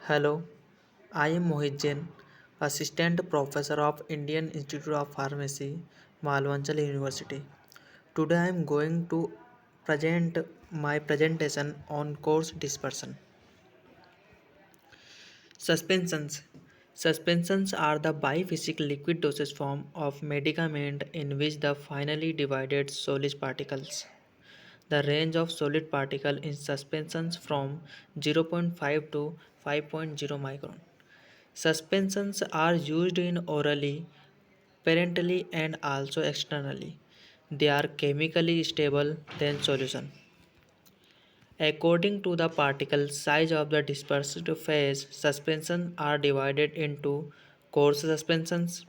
Hello, I am Mohit Jain, Assistant Professor of Indian Institute of Pharmacy, Malvanchal University. Today I am going to present my presentation on coarse dispersion. Suspensions. Suspensions are the biphasic liquid dosage form of medicament in which the finely divided solid particles. The range of solid particle in suspensions from 0.5 to 5.0 micron. Suspensions are used in orally, parentally and also externally. They are chemically stable than solution. According to the particle size of the dispersed phase, suspensions are divided into coarse suspensions,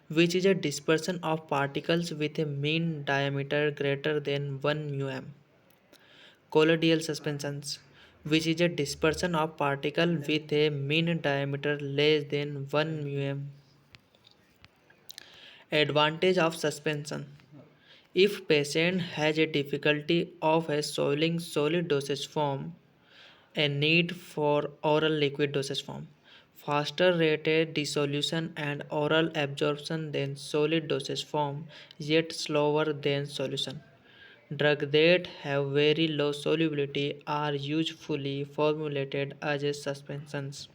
which is a dispersion of particles with a mean diameter greater than 1 μm. Colloidal suspensions, which is a dispersion of particle with a mean diameter less than 1 μm. Advantage of suspension. If patient has a difficulty of a swallowing solid dosage form, a need for oral liquid dosage form, faster rated dissolution and oral absorption than solid dosage form, yet slower than solution. Drugs that have very low solubility are usually formulated as a suspensions.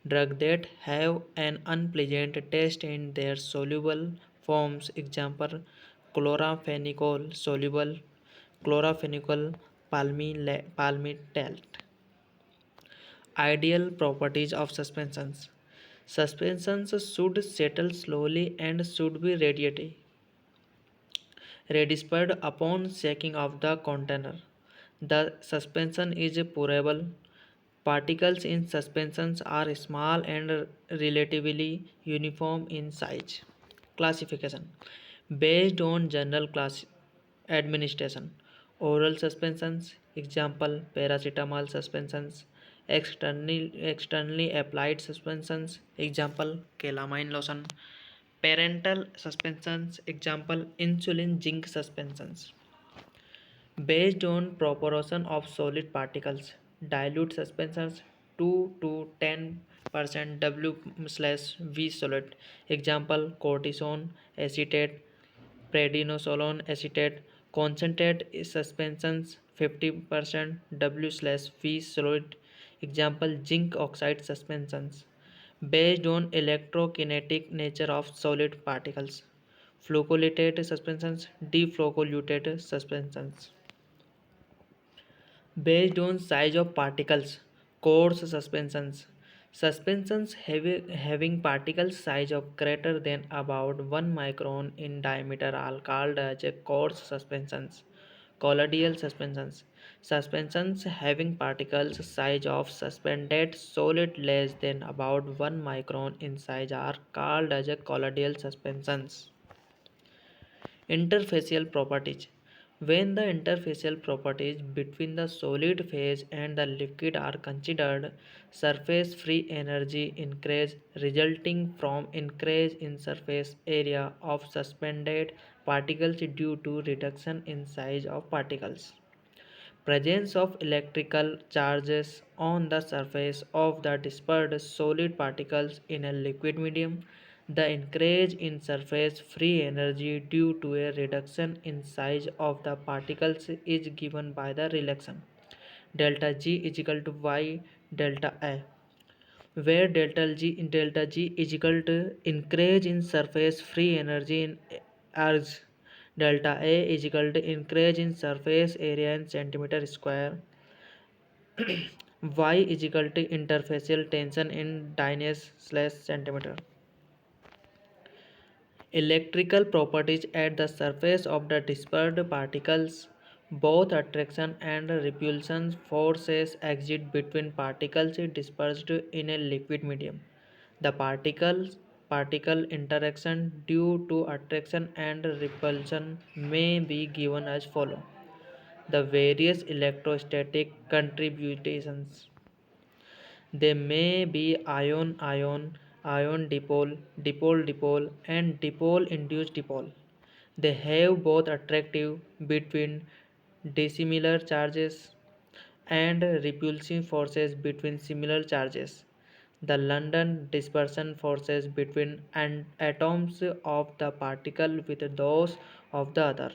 Drugs that have an unpleasant taste in their soluble forms, example chloramphenicol soluble, chloramphenicol palmitate. Ideal properties of suspensions. Suspensions should settle slowly and should be redispersed upon shaking of the container. The suspension is pourable. Particles in suspensions are small and relatively uniform in size. Classification. Based on general class administration. Oral suspensions, example paracetamol suspensions. Externally applied suspensions, example calamine lotion. Parental suspensions, example insulin zinc suspensions. Based on proportion of solid particles, dilute suspensions 2 to 10% W/V solid. Example cortisone acetate, prednisolone acetate. Concentrate suspensions 50% W/V solid. Example zinc oxide suspensions. Based on electrokinetic nature of solid particles, flocculate suspensions, deflocculate suspensions. Based on size of particles, coarse suspensions. Suspensions having particle size of greater than about 1 micron in diameter are called as coarse suspensions. Colloidal suspensions. Suspensions having particles size of suspended solid less than about 1 micron in size are called as colloidal suspensions. Interfacial properties. When the interfacial properties between the solid phase and the liquid are considered, surface free energy increase resulting from increase in surface area of suspended particles due to reduction in size of particles. Presence of electrical charges on the surface of the dispersed solid particles in a liquid medium. The increase in surface free energy due to a reduction in size of the particles is given by the relation delta G is equal to Y delta A, where delta G is equal to increase in surface free energy in ergs, delta A is equal to increase in surface area in centimeter square, Y is equal to interfacial tension in dynes/centimeter. Electrical properties at the surface of the dispersed particles. Both attraction and repulsion forces exist between particles dispersed in a liquid medium. The particle interaction due to attraction and repulsion may be given as follows. The various electrostatic contributions. They may be ion-ion, ion-dipole, dipole-dipole, and dipole-induced dipole. They have both attractive between dissimilar charges and repulsive forces between similar charges. the London dispersion forces between atoms of the particle with those of the other.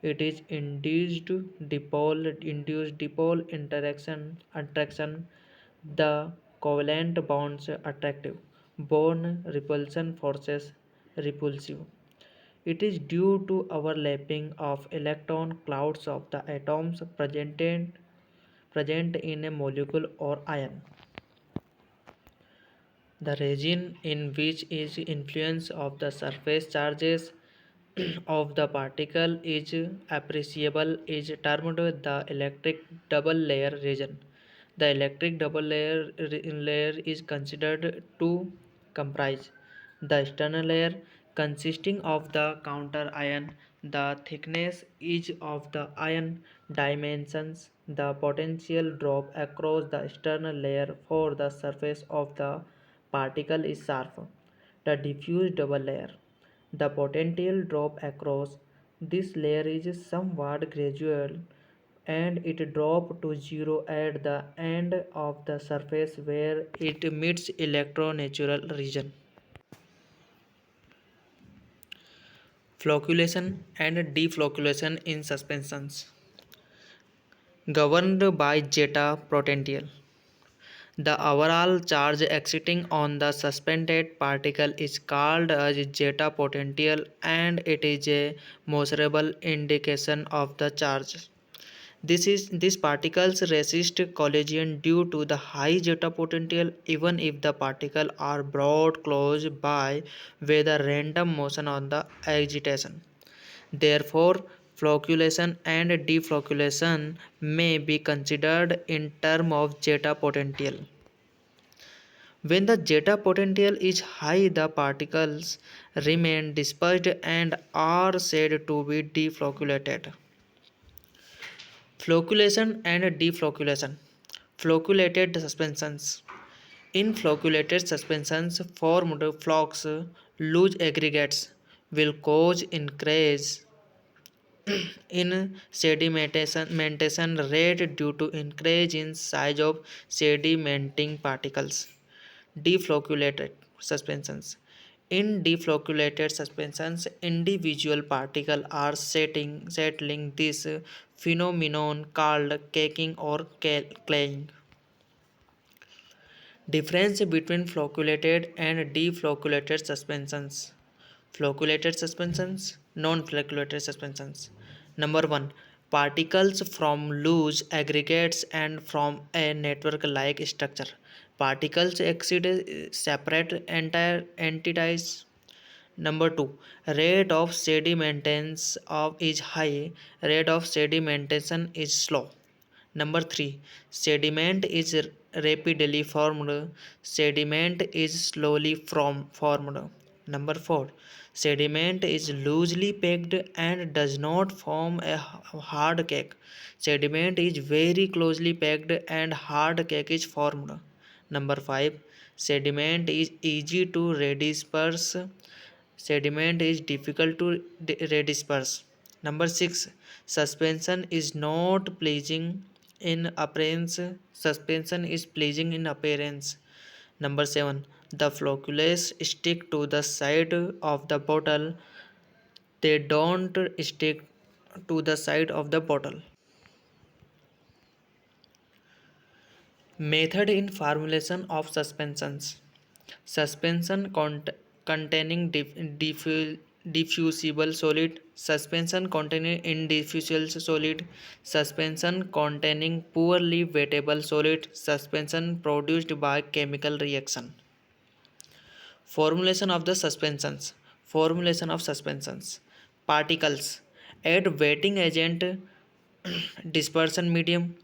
It is induced dipole interaction attraction, the covalent bonds attractive, bone repulsion forces repulsive. It is due to overlapping of electron clouds of the atoms present in a molecule or ion. The region in which is influence of the surface charges of the particle is appreciable is termed the electric double layer region. The electric double layer is considered to comprise the external layer consisting of the counter ion, the thickness each of the ion dimensions, the potential drop across the external layer for the surface of the particle is sharp. The diffuse double layer. The potential drop across this layer is somewhat gradual and it drops to zero at the end of the surface where it meets electronatural region. Flocculation and deflocculation in suspensions governed by zeta potential. The overall charge exciting on the suspended particle is called as zeta potential and it is a measurable indication of the charge. These particles resist collision due to the high zeta potential even if the particles are brought close by with a random motion on the excitation. Therefore, flocculation and deflocculation may be considered in terms of zeta potential. When the zeta potential is high, the particles remain dispersed and are said to be deflocculated. Flocculation and deflocculation. Flocculated suspensions. In flocculated suspensions, formed flocks, loose aggregates, will cause increase in sedimentation rate due to increase in size of sedimenting particles. Deflocculated suspensions. In deflocculated suspensions, individual particles are settling this phenomenon called caking or claying. Difference between flocculated and deflocculated suspensions. Flocculated suspensions, non-flocculated suspensions. Number 1. Particles from loose aggregates and from a network-like structure. Particles exceed separate entire entities. Number 2. Rate of sedimentation is high. Rate of sedimentation is slow. Number 3. Sediment is rapidly formed. Sediment is slowly formed. Number 4. Sediment is loosely packed and does not form a hard cake. Sediment is very closely packed and hard cake is formed. Number 5. Sediment is easy to redisperse. Sediment is difficult to redisperse. Number 6. Suspension is not pleasing in appearance. Suspension is pleasing in appearance. Number 7. The floccules stick to the side of the bottle. They don't stick to the side of the bottle. Method in formulation of suspensions. Suspension containing diffusible solid, suspension containing indiffusible solid, suspension containing poorly wettable solid, suspension produced by chemical reaction. Formulation of the suspensions. Formulation of suspensions. Particles. Add wetting agent, dispersion medium,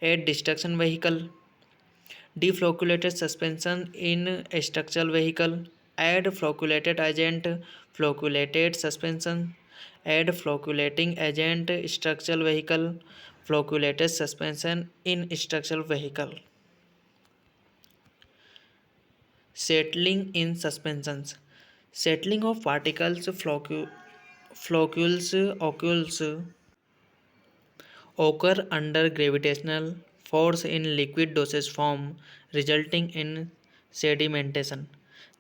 add destruction vehicle, deflocculated suspension in a structural vehicle, add flocculated agent, flocculated suspension, add flocculating agent, structural vehicle, flocculated suspension in structural vehicle. Settling in suspensions. Settling of particles, floccules occur under gravitational force in liquid dosage form, resulting in Sedimentation.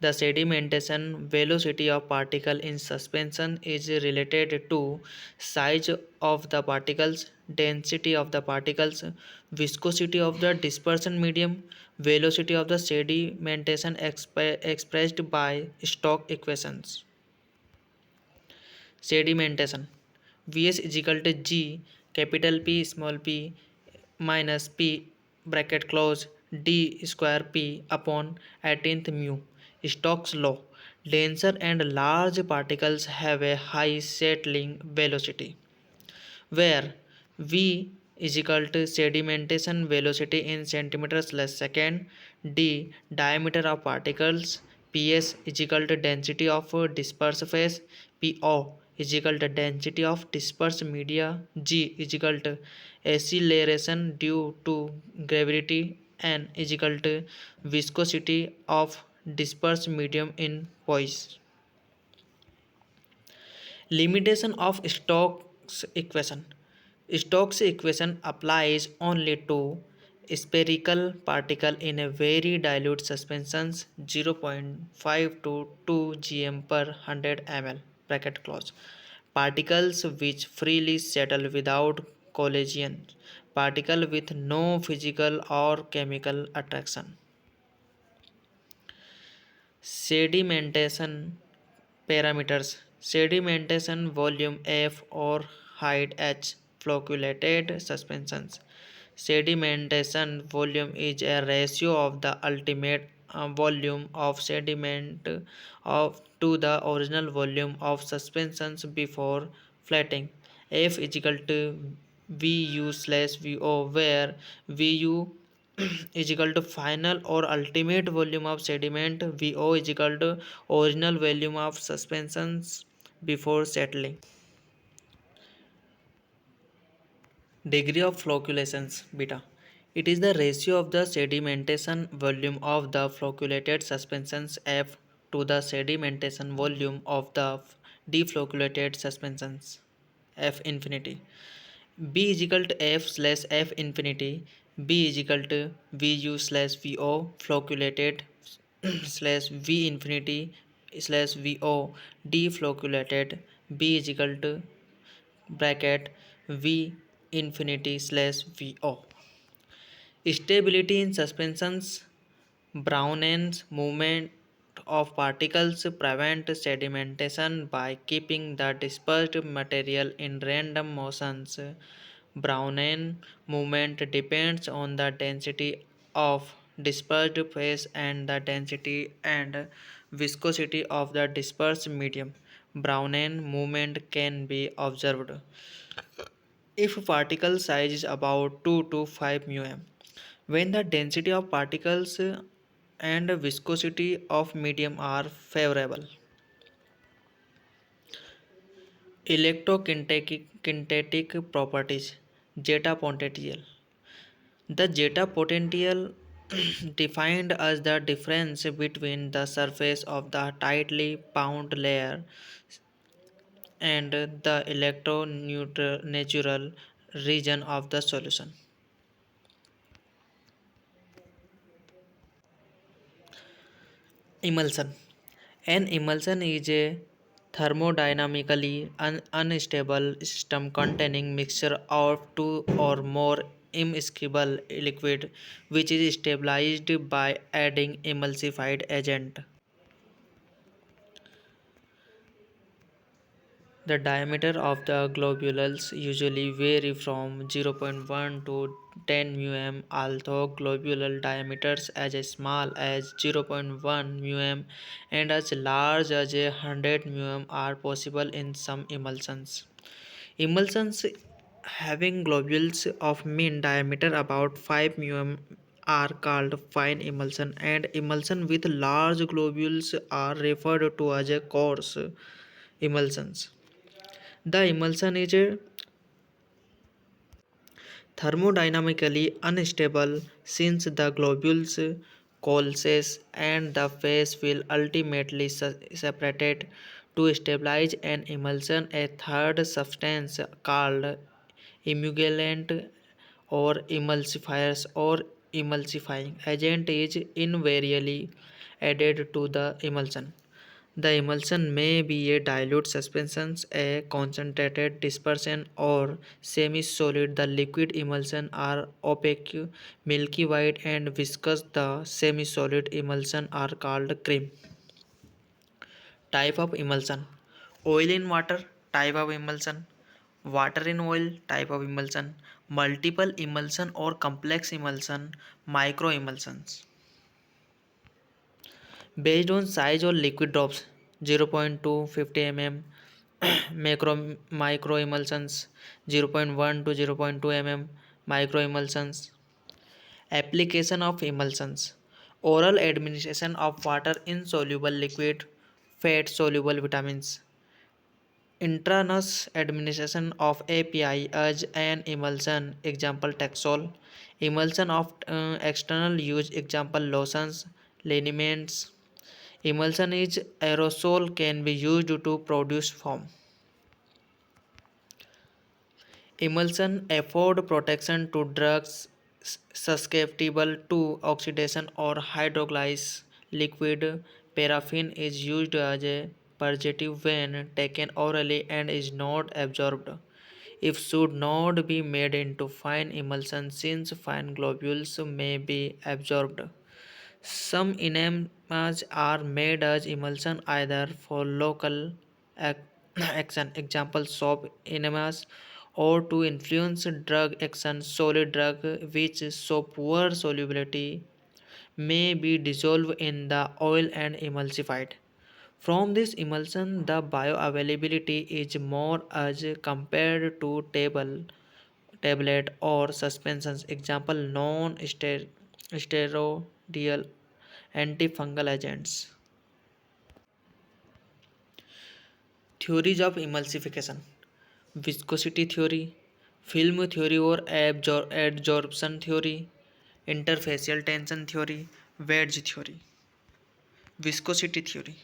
The sedimentation velocity of particle in suspension is related to size of the particles, density of the particles, viscosity of the dispersion medium, velocity of the sedimentation expressed by Stokes equations. Sedimentation. Vs is equal to G capital P small p minus P bracket close d square P upon 18th mu. Stokes law. Denser and large particles have a high settling velocity, where V is equal to sedimentation velocity in centimeters per second, d diameter of particles, ps is equal to density of dispersed phase, po is equal to density of dispersed media, g is equal to acceleration due to gravity, n is equal to viscosity of dispersed medium in poise. Limitation of Stokes equation. Stokes equation applies only to spherical particle in a very dilute suspensions 0.5 to 2 gm per 100 ml bracket close. Particles which freely settle without collision. Particle with no physical or chemical attraction. Sedimentation parameters. Sedimentation volume F or height H. Flocculated suspensions. Sedimentation volume is a ratio of the ultimate volume of sediment to the original volume of suspensions before flattening. F is equal to VU slash VO, where VU is equal to final or ultimate volume of sediment, VO is equal to original volume of suspensions before settling. Degree of flocculations beta. It is the ratio of the sedimentation volume of the flocculated suspensions F to the sedimentation volume of the deflocculated suspensions F infinity. B is equal to F slash F infinity. B is equal to VU slash VO flocculated slash V infinity slash VO deflocculated. B is equal to bracket V infinity slash VO. Stability in suspensions. Brown's movement of particles prevent sedimentation by keeping the dispersed material in random motions. Brown's movement depends on the density of dispersed phase and the density and viscosity of the dispersed medium. Brown's movement can be observed if particle size is about 2 to 5 μm, when the density of particles and viscosity of medium are favorable. Electrokinetic properties. Zeta potential. The zeta potential defined as the difference between the surface of the tightly bound layer and the electronatural region of the solution. Emulsion. An emulsion is a thermodynamically unstable system containing mixture of two or more immiscible liquid which is stabilized by adding emulsified agent. The diameter of the globules usually vary from 0.1 to 10 μm, although globule diameters as small as 0.1 μm and as large as 100 μm are possible in some emulsions. Emulsions having globules of mean diameter about 5 μm are called fine emulsion, and emulsion with large globules are referred to as coarse emulsions. The emulsion is thermodynamically unstable since the globules coalesce and the phase will ultimately separate. To stabilize an emulsion, a third substance called emulgent or emulsifiers or emulsifying agent is invariably added to the emulsion. The emulsion may be a dilute suspension, a concentrated dispersion, or semi-solid. The liquid emulsion are opaque, milky white, and viscous. The semi-solid emulsion are called cream. Type of emulsion: oil in water, type of emulsion; water in oil, type of emulsion; multiple emulsion or complex emulsion, micro emulsions. Based on size or liquid drops: 0.2 50 mm, micro emulsions; 0.1 to 0.2 mm, micro emulsions. Application of emulsions: oral administration of water insoluble liquid, fat soluble vitamins; intravenous administration of API as an emulsion, example Taxol; emulsion of external use, example lotions, liniments. Emulsion is aerosol can be used to produce foam. Emulsion afford protection to drugs susceptible to oxidation or hydrolysis. Liquid paraffin is used as a purgative when taken orally and is not absorbed. It should not be made into fine emulsion since fine globules may be absorbed. Some enemas are made as emulsion either for local action, example soap enemas, or to influence drug action. Solid drug which show poor solubility may be dissolved in the oil and emulsified. From this emulsion, the bioavailability is more as compared to tablet or suspensions. Example non-steroidal antifungal agents. Theories of emulsification: viscosity theory, film theory or adsorption theory, interfacial tension theory, wedge theory. Viscosity theory: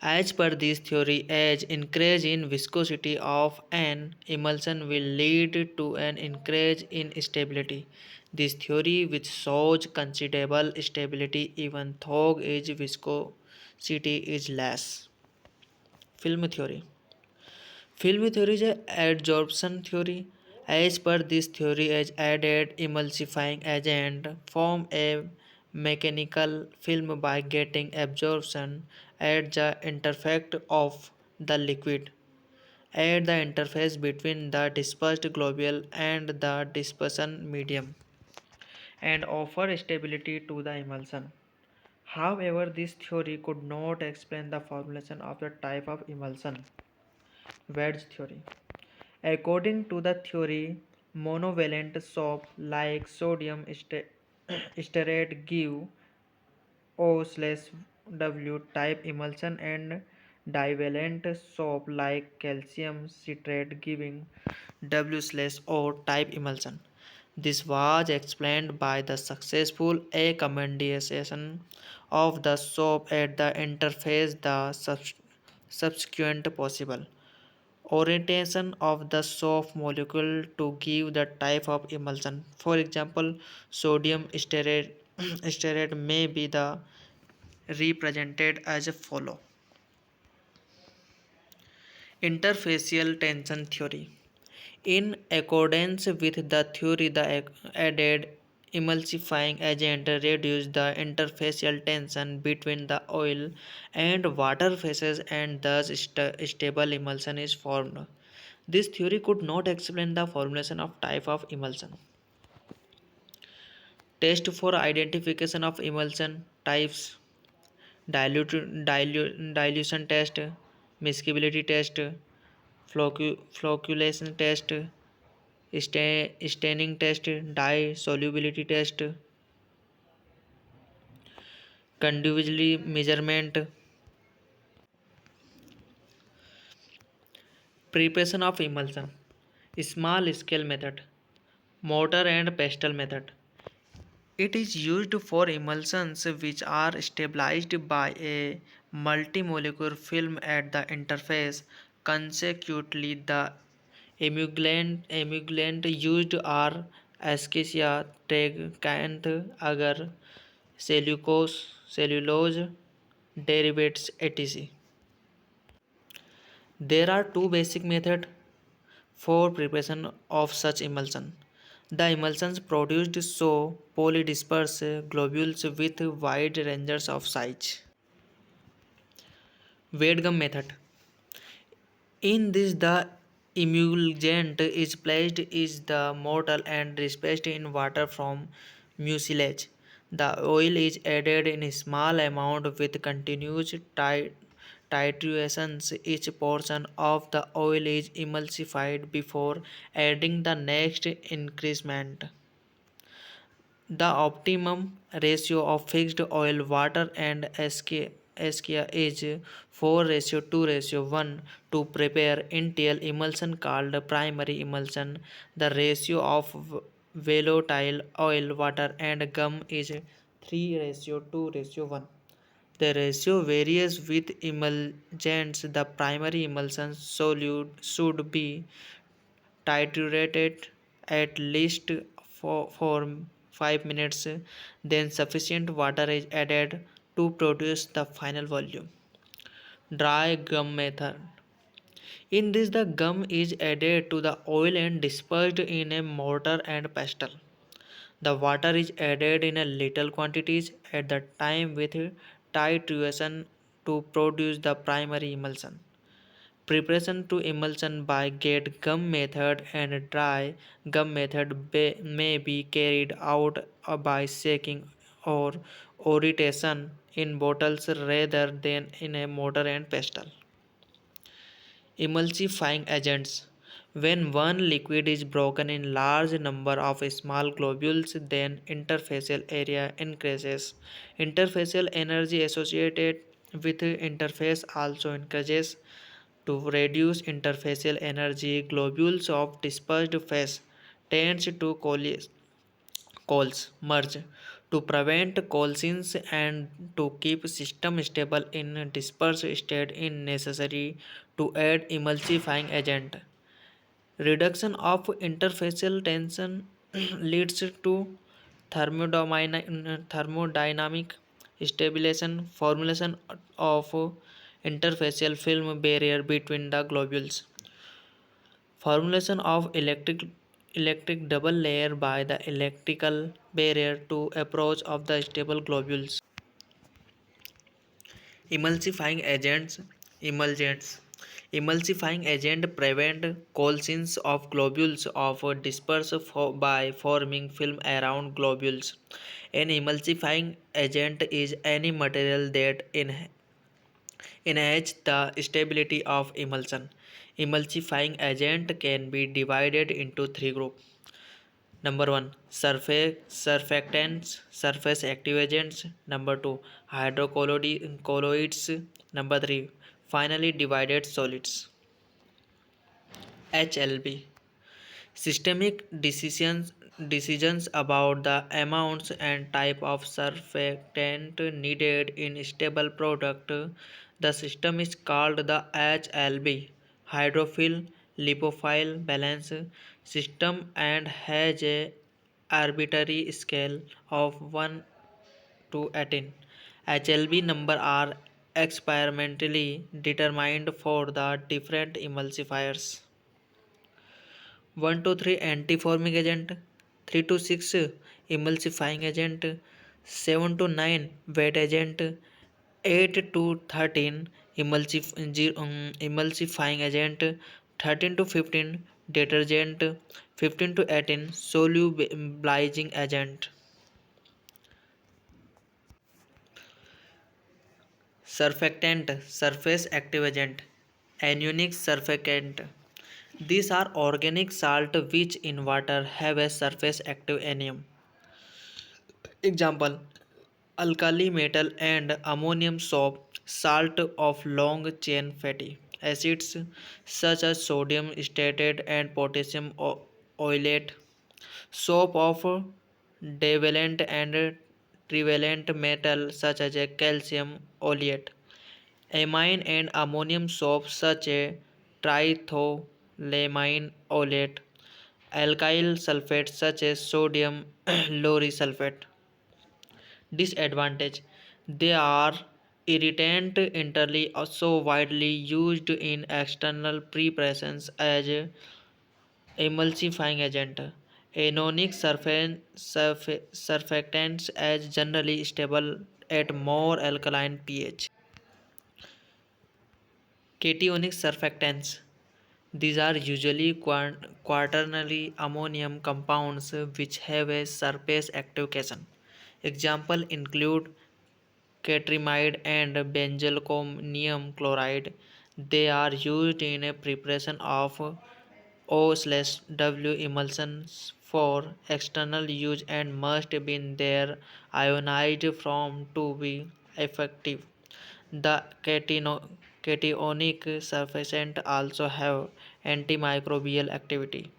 as per this theory, as increase in viscosity of an emulsion will lead to an increase in stability. This theory which shows considerable stability even though its viscosity is less. Film theory. Film theory is a adsorption theory. As per this theory, as added emulsifying agent form a mechanical film by getting absorption at the interface of the liquid, at the interface between the dispersed globule and the dispersion medium, and offer stability to the emulsion. However, this theory could not explain the formulation of the type of emulsion. Wedge theory. According to the theory, monovalent soap like sodium stearate give O/W type emulsion and divalent soap like calcium citrate giving W/O type emulsion. This was explained by the successful accommodation of the soap at the interface, the subsequent possible orientation of the soap molecule to give the type of emulsion. For example, sodium stearate, stearate may be the represented as follow. Interfacial tension theory. In accordance with the theory, the added emulsifying agent reduces the interfacial tension between the oil and water phases and thus stable emulsion is formed. This theory could not explain the formulation of type of emulsion. Test for identification of emulsion types: dilution test, miscibility test, flocculation test, staining test, dye solubility test, conducive measurement. Preparation of emulsion: small scale method, mortar and pestle method. It is used for emulsions which are stabilized by a multimolecular film at the interface. Consequently, the emulgent used are एस्किसिया, ट्रेगैंथ, agar, cellulose derivatives, etc. There are two basic methods for preparation of such emulsion. The emulsions produced show polydisperse globules with wide ranges of size. Weight gum method. In this, the emulgent is placed is the mortar and dispersed in water from mucilage. The oil is added in a small amount with continuous titrations. Each portion of the oil is emulsified before adding the next increment. The optimum ratio of fixed oil, water, and SK is 4:2:1 to prepare initial emulsion called primary emulsion. The ratio of volatile oil, water, and gum is 3:2:1. The ratio varies with emulsions. The primary emulsion solute should be titrated at least for 5 minutes, then sufficient water is added to produce the final volume. Dry gum method. In this, the gum is added to the oil and dispersed in a mortar and pestle. The water is added in a little quantities at the time with titration to produce the primary emulsion. Preparation to emulsion by get gum method and dry gum method may be carried out by shaking or aeration in bottles rather than in a mortar and pestle. Emulsifying agents. When one liquid is broken in large number of small globules, then interfacial area increases. Interfacial energy associated with interface also increases. To reduce interfacial energy, globules of dispersed phase tends to merge. To prevent collisions and to keep system stable in dispersed state is necessary to add emulsifying agent. Reduction of interfacial tension leads to thermodynamic stabilization, formulation of interfacial film barrier between the globules. Formulation of electric double layer by the electrical barrier to approach of the stable globules. Emulgents. Emulsifying agent prevent collisions of globules of disperse by forming film around globules. An emulsifying agent is any material that enhance the stability of emulsion. Emulsifying agent can be divided into three groups. Number one, surfactants, surface active agents. Number two, hydrocolloids. Number three, finally divided solids. HLB. Systemic decisions about the amounts and type of surfactant needed in stable product. The system is called the HLB hydrophile lipophile balance system and has a arbitrary scale of 1 to 18. HLB number are experimentally determined for the different emulsifiers. 1 to 3 antiforming agent, 3 to 6 emulsifying agent, 7 to 9 wet agent, 8 to 13 emulsifying agent, 13 to 15 detergent, 15 to 18 solubilizing agent. Surfactant, surface active agent, anionic surfactant. These are organic salt which in water have a surface active anion. Example: alkali metal and ammonium soap, salt of long chain fatty acids such as sodium citrate and potassium oilate, soap of divalent and trivalent metal such as a calcium oleate, amine and ammonium soap such as triethylamine oleate, alkyl sulfates such as sodium lauryl sulfate. Disadvantage: they are irritant internally, so widely used in external preparations as emulsifying agent. Anionic surfactants as generally stable at more alkaline pH. Cationic surfactants. These are usually quaternary ammonium compounds which have a surface active cation. Examples include catrimide and benzalkonium chloride. They are used in a preparation of O/W emulsions for external use and must be there ionized from to be effective. The cationic surfactant also have antimicrobial activity.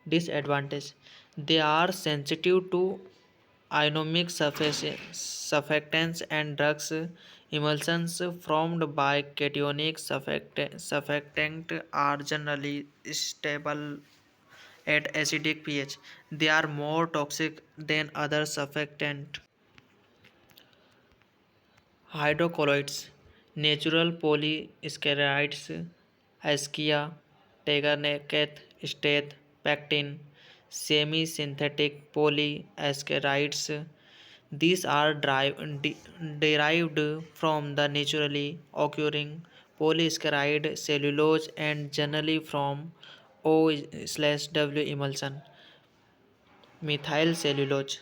Disadvantage: they are sensitive to ionomic surfactants and drugs. Emulsions formed by cationic surfactant are generally stable at acidic pH. They are more toxic than other surfactants. Hydrocolloids, natural polysaccharides, Ischia, Teganecate, State, Pectin, semi-synthetic polysaccharides. These are derived from the naturally occurring polysaccharide cellulose and generally from O/W emulsion. Methyl cellulose,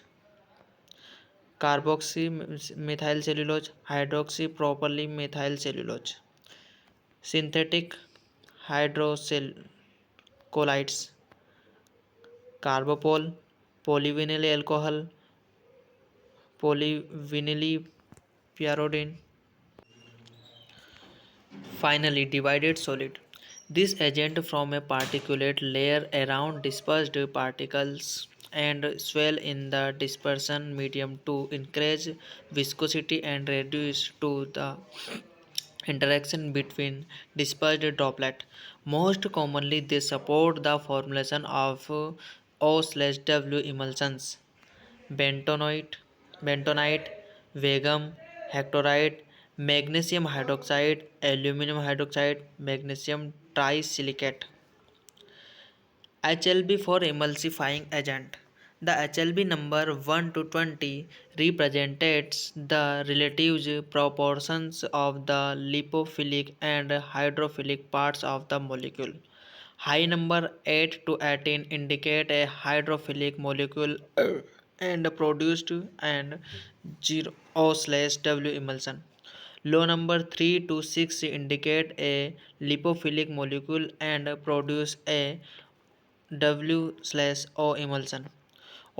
carboxy methyl cellulose, hydroxy properly methyl cellulose, synthetic hydrocolloids, carbopol, polyvinyl alcohol, polyvinyl pyridine. Finally, divided solid. This agent from a particulate layer around dispersed particles and swell in the dispersion medium to increase viscosity and reduce to the interaction between dispersed droplet. Most commonly, they support the formulation of O/W emulsions. Bentonite, bentonite, vagum, hectorite, magnesium hydroxide, aluminum hydroxide, magnesium trisilicate. HLB for emulsifying agent. The HLB number 1 to 20 represents the relative proportions of the lipophilic and hydrophilic parts of the molecule. High number 8 to 18 indicate a hydrophilic molecule and produced and 0/W emulsion. Low number 3 to 6 indicate a lipophilic molecule and produce a W/O emulsion.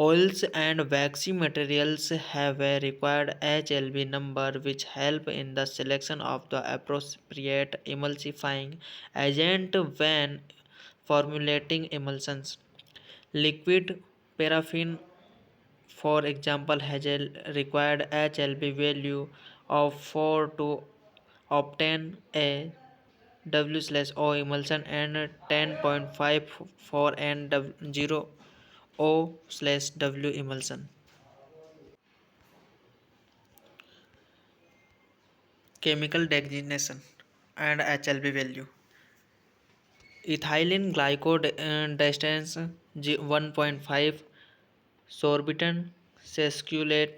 Oils and waxy materials have a required HLB number which help in the selection of the appropriate emulsifying agent when formulating emulsions. Liquid paraffin, for example, has a required HLB value of 4 to obtain a W/O emulsion and 10.5 for an 0/W emulsion. Chemical designation and HLB value. Ethylene glycodistance 1.5, sorbitan sesquilate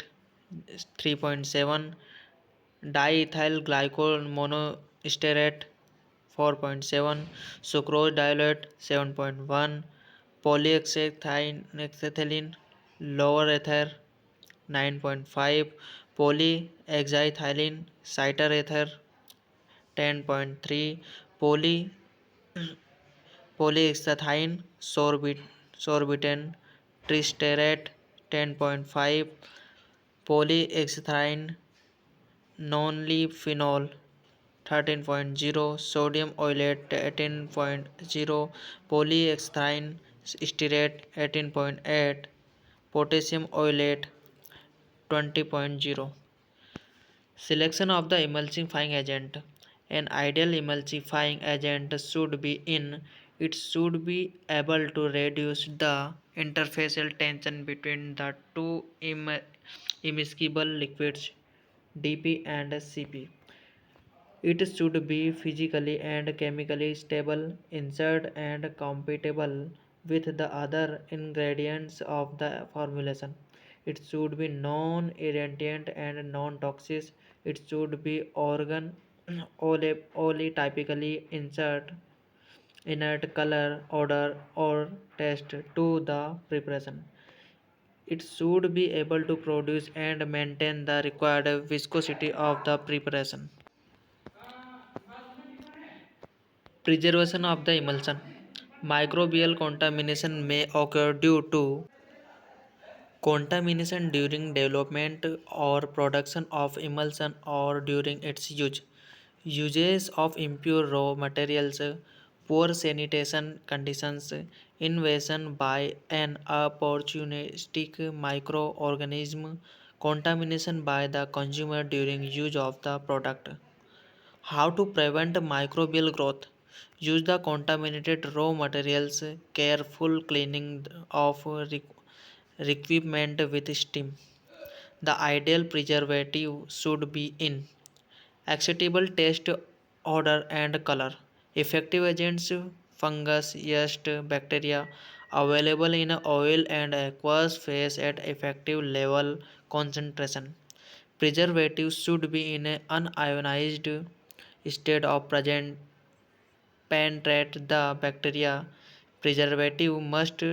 3.7, diethyl glycol monosterate 4.7, sucrose dilute 7.1, polyethylene lower ether 9.5, polyhexyethylene cider ether 10.3, polyethylene sorbitan tristerate 10.5, polyethylene non-phenol 13.0, sodium oilate 18.0, polyethylene stearate 18.8, potassium oilate 20.0. Selection of the emulsifying agent. An ideal emulsifying agent should be in It should be able to reduce the interfacial tension between the two immiscible liquids, DP and CP. It should be physically and chemically stable, insert and compatible with the other ingredients of the formulation. It should be non-irritant and non-toxic. It should be organ only typically insert inert color, odor or taste to the preparation. It should be able to produce and maintain the required viscosity of the preparation. Preservation of the emulsion. Microbial contamination may occur due to contamination during development or production of emulsion or during its use. Uses of impure raw materials, poor sanitation conditions, invasion by an opportunistic microorganism, contamination by the consumer during use of the product. How to prevent microbial growth? Use the contaminated raw materials, careful cleaning of equipment with steam. The ideal preservative should be in acceptable taste, odor, and color. Effective agents fungus, yeast, bacteria available in oil and aqueous phase at effective level concentration. Preservatives should be in an unionized state of present penetrate the bacteria. Preservative must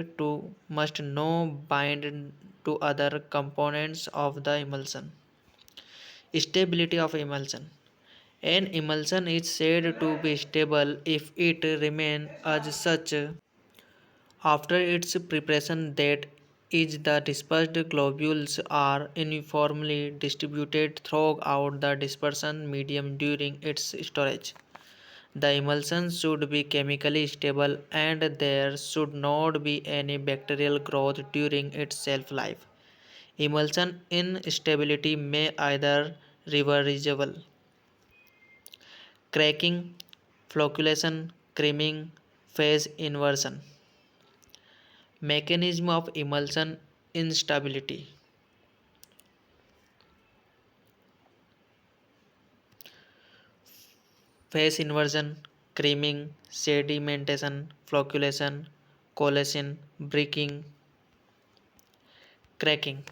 no bind to other components of the emulsion. Stability of emulsion. An emulsion is said to be stable if it remains as such after its preparation, that is, the dispersed globules are uniformly distributed throughout the dispersion medium during its storage. The emulsion should be chemically stable and there should not be any bacterial growth during its shelf life. Emulsion instability may either reversible cracking, flocculation, creaming, phase inversion. Mechanism of emulsion instability. Phase inversion, creaming, sedimentation, flocculation, coalescence, breaking, cracking.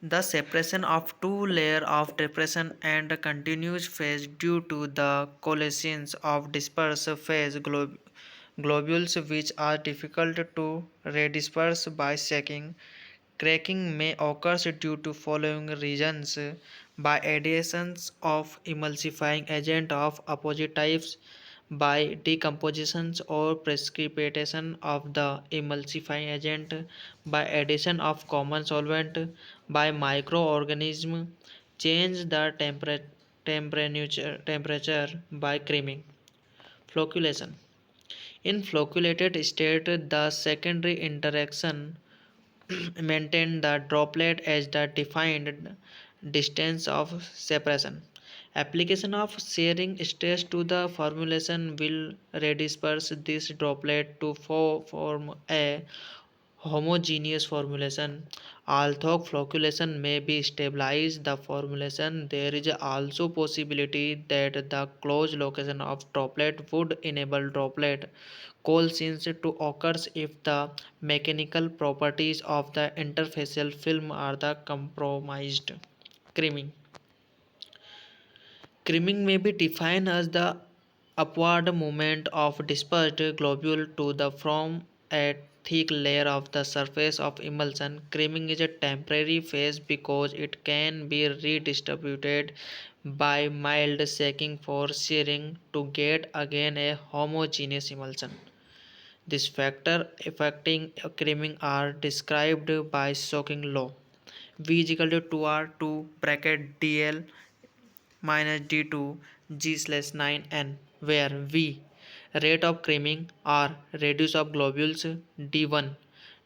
The separation of two layers of depression and continuous phase due to the coalescence of dispersed phase globules which are difficult to redisperse by shaking. Cracking may occur due to following reasons: by additions of emulsifying agent of opposite types, by decomposition or precipitation of the emulsifying agent, by addition of common solvent, by microorganism, change the temperature by creaming. Flocculation. In flocculated state, the secondary interaction maintain the droplet as the defined distance of separation. Application of shearing stress to the formulation will redisperse this droplet to form a homogeneous formulation. Although flocculation may be stabilize the formulation, there is also possibility that the close location of droplet would enable droplet coalescence to occur if the mechanical properties of the interfacial film are the compromised. Creaming. Creaming may be defined as the upward movement of dispersed globule to the from a thick layer of the surface of emulsion. Creaming is a temporary phase because it can be redistributed by mild shaking for shearing to get again a homogeneous emulsion. This factor affecting creaming are described by soaking law. V is equal to 2R2 bracket DL minus D2 G slash 9N, where V rate of creaming, R radius of globules, D1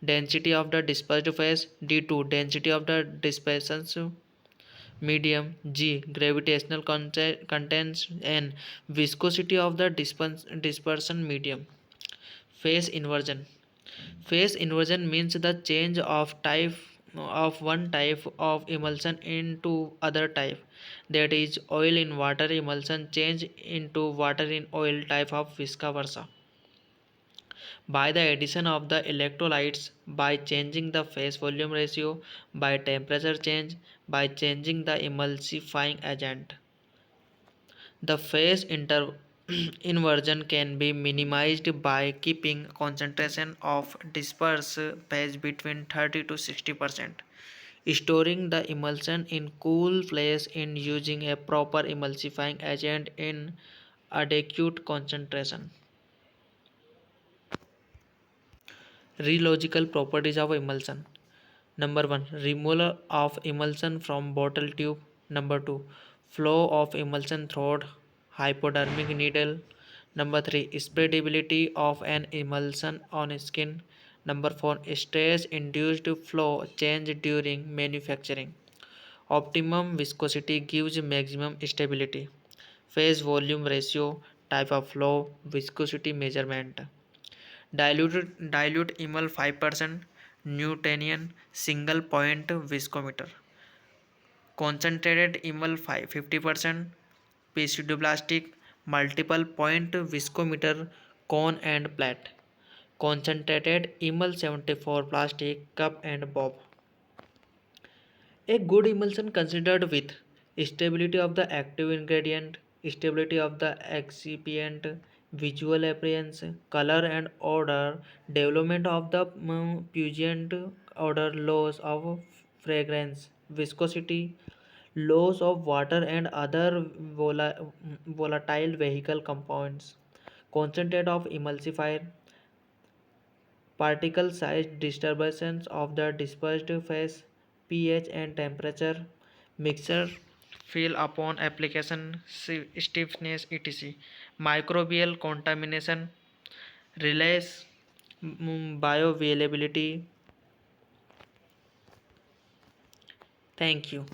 density of the dispersed phase, D2 density of the dispersions medium. G, gravitational contents and viscosity of the dispersion medium. Phase inversion. Phase inversion means the change of type of one type of emulsion into other type, that is oil in water emulsion change into water in oil type of vice versa, by the addition of the electrolytes, by changing the phase volume ratio, by temperature change, by changing the emulsifying agent. The phase inversion can be minimized by keeping concentration of dispersed phase between 30 to 60%, storing the emulsion in cool place and using a proper emulsifying agent in adequate concentration. Rheological properties of emulsion. Number 1, removal of emulsion from bottle tube. Number 2, flow of emulsion through hypodermic needle. Number 3, spreadability of an emulsion on skin. Number 4, stress induced flow change during manufacturing. Optimum viscosity gives maximum stability. Phase volume ratio, type of flow, viscosity measurement. Dilute emul 5%, Newtonian single point viscometer. Concentrated emul 50%, pseudoblastic multiple point viscometer, cone and plate. Concentrated emul 74 plastic cup and bob. A good emulsion considered with stability of the active ingredient, stability of the excipient, visual appearance, color and odor, development of the pungent odor, loss of fragrance, viscosity, loss of water and other volatile vehicle compounds, concentrate of emulsifier, particle size disturbances of the dispersed phase, pH and temperature, mixture feel upon application, stiffness, etc. Microbial contamination, release, bioavailability. Thank you.